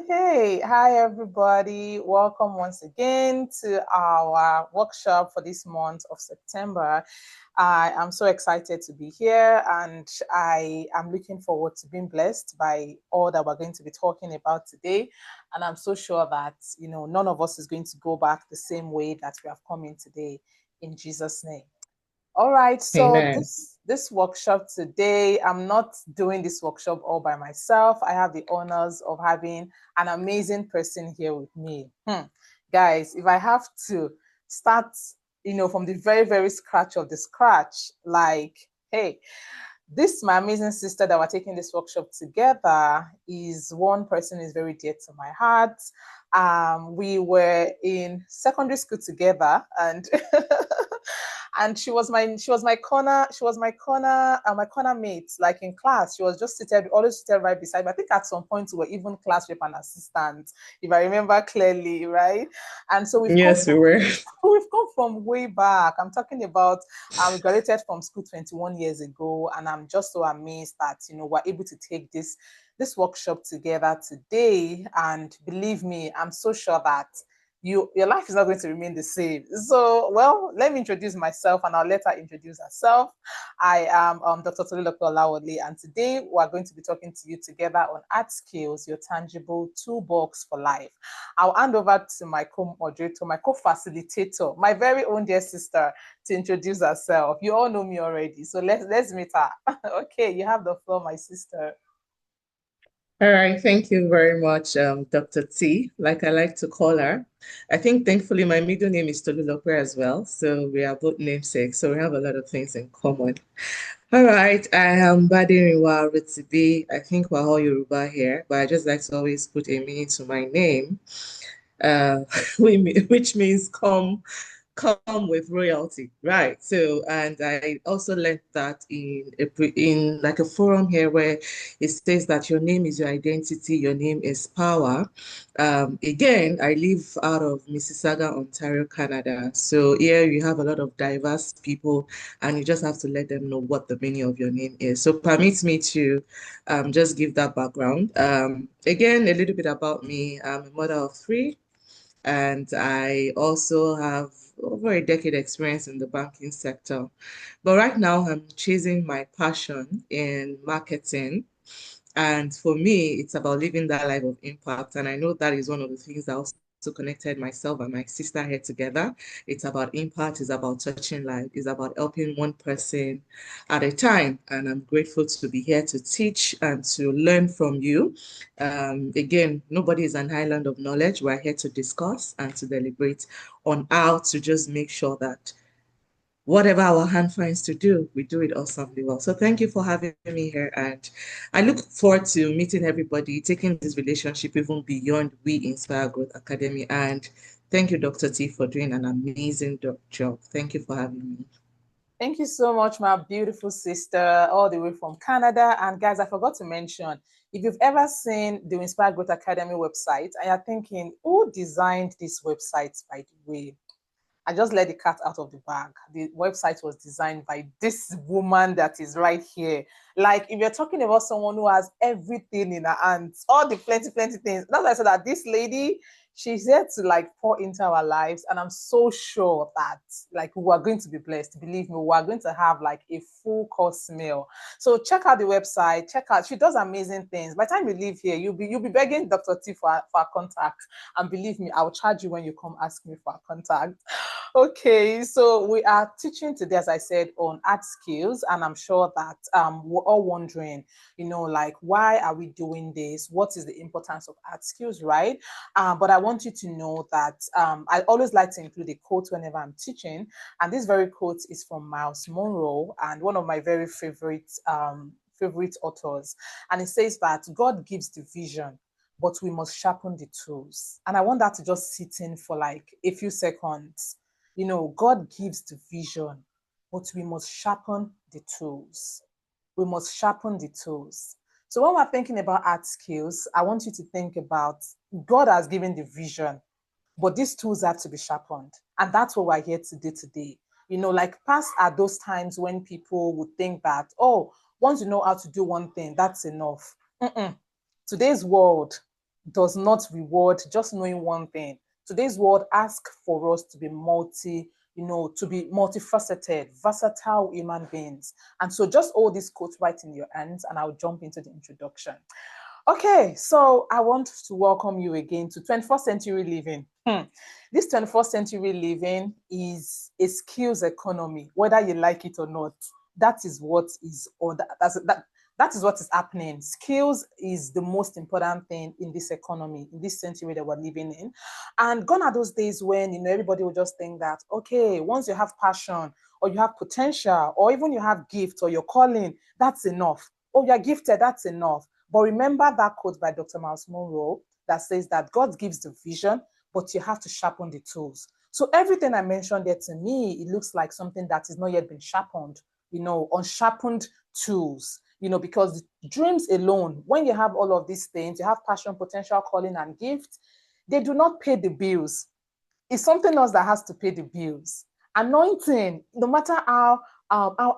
Hey, hi everybody. Welcome once again to our workshop for this month of September. I am so excited to be here and I am looking forward to being blessed by all that we're going to be talking about today. And I'm so sure that, none of us is going to go back the same way that we have come in today in Jesus' name. All right, so Amen. this workshop today, I'm not doing this workshop all by myself. I have the honors of having an amazing person here with me. Guys, if I have to start, from the very, very scratch of the scratch, like, hey, this my amazing sister that we're taking this workshop together is one person is very dear to my heart. We were in secondary school together, and and my corner mate. Like in class, she was just seated, always seated right beside me. I think at some point we were even class rep and assistant, if I remember clearly, right? And so Yes, we were. we've come from way back. I'm talking about we graduated from school 21 years ago, and I'm just so amazed that we're able to take this workshop together today. And believe me, I'm so sure that your life is not going to remain the same. So, well, let me introduce myself and I'll let her introduce herself. I am Dr. Tolulope Olawole, and today we're going to be talking to you together on art skills, your tangible toolbox for life. I'll hand over to my co-moderator, my co-facilitator, my very own dear sister, to introduce herself. You all know me already, so let's meet her. Okay, you have the floor, my sister. All right, thank you very much, Dr. T, like I like to call her. I think thankfully my middle name is Tolulope as well, so we are both namesakes, so we have a lot of things in common. All right, I am Bade Rotibi. I think we're all Yoruba here, but I just like to always put a meaning to my name, uh, which means come with royalty, right? So, and I also learned that in like a forum here where it says that your name is your identity, your name is power. Again, I live out of Mississauga, Ontario, Canada. So here you have a lot of diverse people, and you just have to let them know what the meaning of your name is. So permit me to just give that background. Again, a little bit about me. I'm a mother of three. And I also have over a decade experience in the banking sector. But right now, I'm chasing my passion in marketing. And for me, it's about living that life of impact. And I know that is one of the things that also connected myself and my sister here together. It's about impact, it's about touching life, it's about helping one person at a time. And I'm grateful to be here to teach and to learn from you. Again, nobody is an island of knowledge. We're here to discuss and to deliberate on how to just make sure that whatever our hand finds to do, we do it awesomely well. So thank you for having me here. And I look forward to meeting everybody, taking this relationship even beyond We Inspire Growth Academy. And thank you, Dr. T, for doing an amazing job. Thank you for having me. Thank you so much, my beautiful sister, all the way from Canada. And guys, I forgot to mention, if you've ever seen the Inspire Growth Academy website and you're thinking, who designed this website, by the way? I just let the cat out of the bag. The website was designed by this woman that is right here. Like, if you're talking about someone who has everything in her hands, all the plenty, plenty things. That's why I said that this lady, she's here to like pour into our lives. And I'm so sure that like we are going to be blessed. Believe me, we are going to have like a full course meal. So check out the website, check out, she does amazing things. By the time you leave here, you'll be begging Dr. T for a contact. And believe me, I'll charge you when you come ask me for a contact. Okay, so we are teaching today, as I said, on art skills, and I'm sure that we're all wondering, like why are we doing this? What is the importance of art skills, right? But I want you to know that I always like to include a quote whenever I'm teaching, and this very quote is from Miles Monroe, and one of my very favorite authors, and it says that God gives the vision, but we must sharpen the tools. And I want that to just sit in for like a few seconds. God gives the vision, but we must sharpen the tools. We must sharpen the tools. So when we're thinking about art skills, I want you to think about God has given the vision, but these tools have to be sharpened. And that's what we're here to do today. Like past are those times when people would think that, oh, once you know how to do one thing, that's enough. Mm-mm. Today's world, does not reward just knowing one thing. Today's world asks for us to be to be multifaceted, versatile human beings. And so just hold this quote right in your hands and I'll jump into the introduction. Okay, so I want to welcome you again to 21st century living. This 21st century living is a skills economy, whether you like it or not. That is what is, or that is what is happening. Skills is the most important thing in this economy, in this century that we're living in. And gone are those days when, everybody will just think that, okay, once you have passion or you have potential or even you have gift or your calling, that's enough. Oh, you're gifted, that's enough. But remember that quote by Dr. Miles Monroe that says that God gives the vision, but you have to sharpen the tools. So everything I mentioned there, to me, it looks like something that has not yet been sharpened, unsharpened tools, because dreams alone, when you have all of these things, you have passion, potential, calling, and gift, they do not pay the bills. It's something else that has to pay the bills. Anointing, no matter how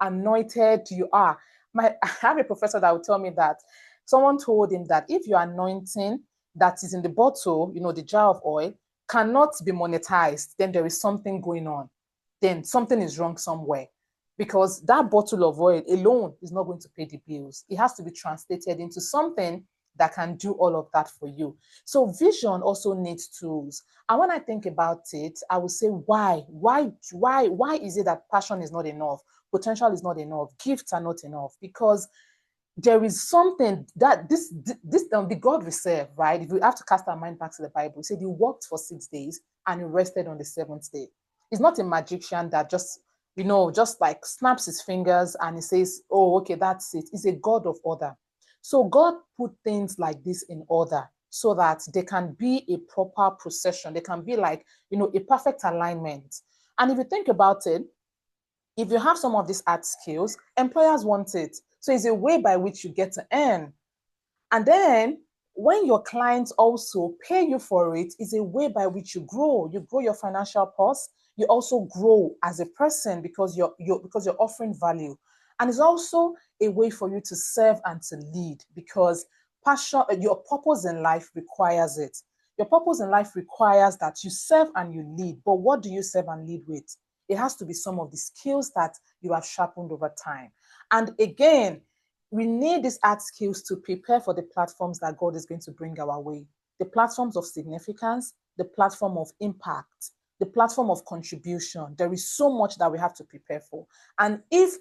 anointed you are. I have a professor that will tell me that someone told him that if your anointing that is in the bottle, the jar of oil, cannot be monetized, then there is something going on. Then something is wrong somewhere. Because that bottle of oil alone is not going to pay the bills. It has to be translated into something that can do all of that for you. So vision also needs tools. And when I think about it, I would say, why is it that passion is not enough? Potential is not enough. Gifts are not enough. Because there is something that the God we serve, right? If we have to cast our mind back to the Bible, he said he worked for 6 days and he rested on the 7th day. He's not a magician that just like snaps his fingers and he says, oh, okay, that's it. He's a God of order. So God put things like this in order so that they can be a proper procession. They can be like, a perfect alignment. And if you think about it, if you have some of these art skills, employers want it. So it's a way by which you get to earn. And then when your clients also pay you for it, it's a way by which you grow. You grow your financial purse. You also grow as a person because you're offering value. And it's also a way for you to serve and to lead because passion, your purpose in life requires it. Your purpose in life requires that you serve and you lead. But what do you serve and lead with? It has to be some of the skills that you have sharpened over time. And again, we need these art skills to prepare for the platforms that God is going to bring our way. The platforms of significance, the platform of impact, the platform of contribution. There is so much that we have to prepare for. And if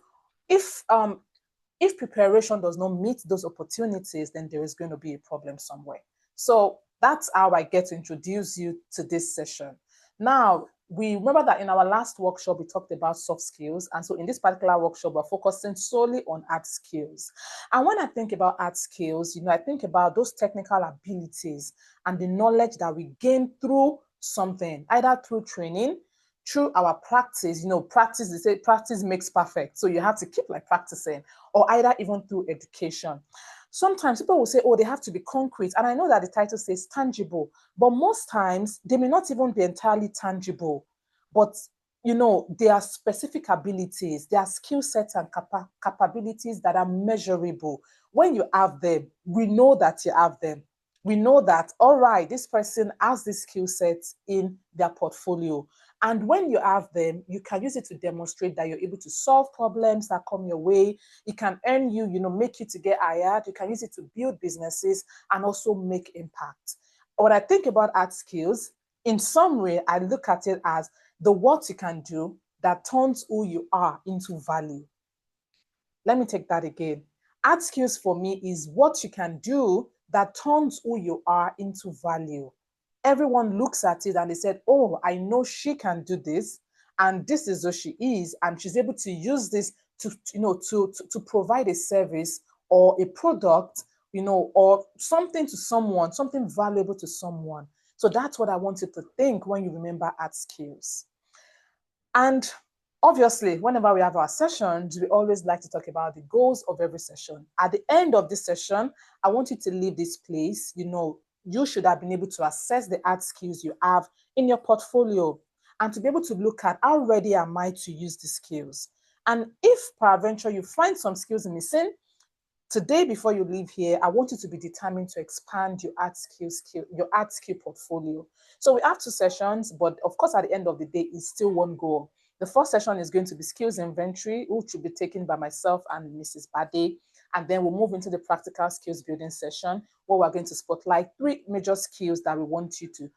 preparation does not meet those opportunities, then there is going to be a problem somewhere. So that's how I get to introduce you to this session. Now, we remember that in our last workshop, we talked about soft skills. And so in this particular workshop, we're focusing solely on art skills. And when I think about art skills, I think about those technical abilities and the knowledge that we gain through something, either through training, through our practice. Practice, they say practice makes perfect. So you have to keep practicing, or either even through education. Sometimes people will say, oh, they have to be concrete. And I know that the title says tangible, but most times they may not even be entirely tangible. But, there are specific abilities, there are skill sets and capabilities that are measurable. When you have them, we know that you have them. We know that, all right, this person has this skill set in their portfolio. And when you have them, you can use it to demonstrate that you're able to solve problems that come your way. It can earn you, make you to get hired. You can use it to build businesses and also make impact. When I think about art skills, in some way, I look at it as the what you can do that turns who you are into value. Let me take that again. Art skills for me is what you can do that turns who you are into value. Everyone looks at it and they said, oh, I know she can do this, and this is who she is, and she's able to use this to provide a service or a product, or something to someone, something valuable to someone. So that's what I want you to think when you remember art skills. And obviously, whenever we have our sessions, we always like to talk about the goals of every session. At the end of this session, I want you to leave this place, you should have been able to assess the art skills you have in your portfolio and to be able to look at how ready am I to use the skills. And if peradventure you find some skills missing, Today, before you leave here, I want you to be determined to expand your art skill portfolio. So we have 2 sessions, but of course, at the end of the day, it's still one goal. The first session is going to be skills inventory, which will be taken by myself and Mrs. Bade. And then we'll move into the practical skills building session, where we're going to spotlight 3 major skills that we want you to,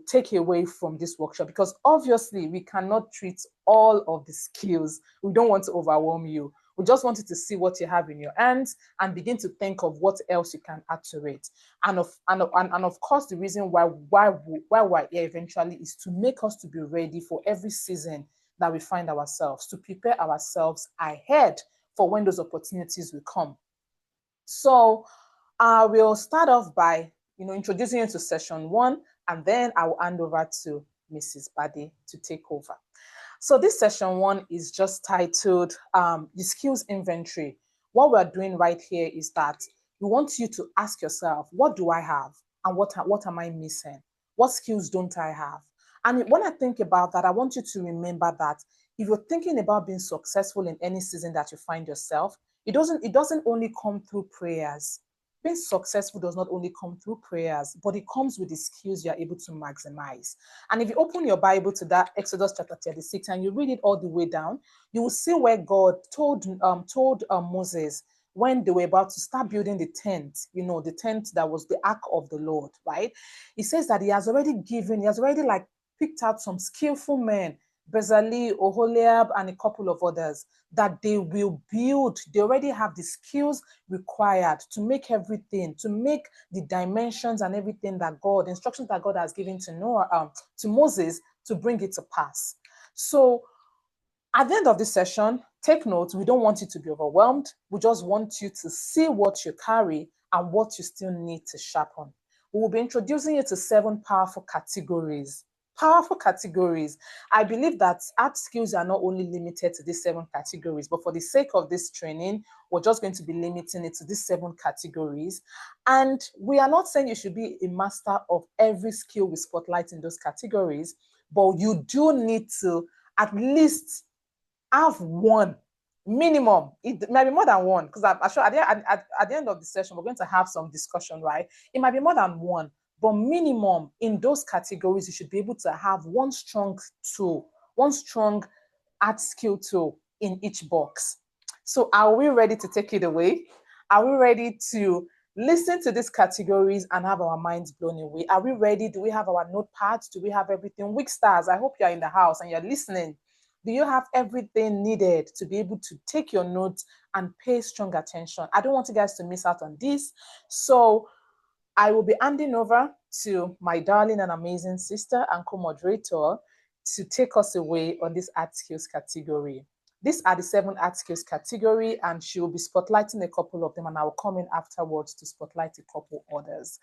take away from this workshop, because obviously we cannot treat all of the skills. We don't want to overwhelm you. We just want you to see what you have in your hands and begin to think of what else you can add to it. And of course, the reason why we're here eventually is to make us to be ready for every season that we find ourselves, to prepare ourselves ahead for when those opportunities will come. So I will start off by introducing you to session 1, and then I will hand over to Mrs. Bade to take over. So this session 1 is just titled the skills inventory. What we're doing right here is that we want you to ask yourself, what do I have? And what am I missing? What skills don't I have? And when I think about that, I want you to remember that if you're thinking about being successful in any season that you find yourself, it doesn't only come through prayers. Being successful does not only come through prayers, but it comes with the skills you're able to maximize. And if you open your Bible to that Exodus chapter 36 and you read it all the way down, you will see where God told Moses, when they were about to start building the tent, the tent that was the ark of the Lord, right? He says that he has already like picked out some skillful men, Bezalel, Oholiab, and a couple of others, that they will build. They already have the skills required to make everything, to make the dimensions and everything that instructions that God has given to Moses, to bring it to pass. So at the end of this session, take note, we don't want you to be overwhelmed. We just want you to see what you carry and what you still need to sharpen. We will be introducing you to 7 powerful categories. Powerful categories. I believe that art skills are not only limited to these 7 categories, but for the sake of this training, we're just going to be limiting it to these 7 categories. And we are not saying you should be a master of every skill we spotlight in those categories, but you do need to at least have one minimum. It might be more than one, because I'm sure at the end of the session, we're going to have some discussion, right? It might be more than one, but minimum in those categories, you should be able to have one strong tool, one strong art skill tool in each box. So are we ready to take it away? Are we ready to listen to these categories and have our minds blown away? Are we ready? Do we have our notepads? Do we have everything? Weak stars, I hope you're in the house and you're listening. Do you have everything needed to be able to take your notes and pay strong attention? I don't want you guys to miss out on this. So I will be handing over to my darling and amazing sister and co-moderator to take us away on this art skills category. These are the 7 art skills category, and she will be spotlighting a couple of them, and I will come in afterwards to spotlight a couple others.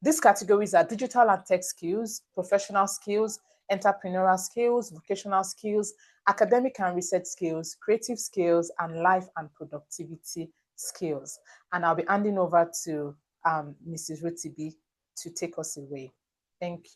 These categories are digital and tech skills, professional skills, entrepreneurial skills, vocational skills, academic and research skills, creative skills, and life and productivity skills. And I'll be handing over to Mrs. Rotibi to take us away. Thank you.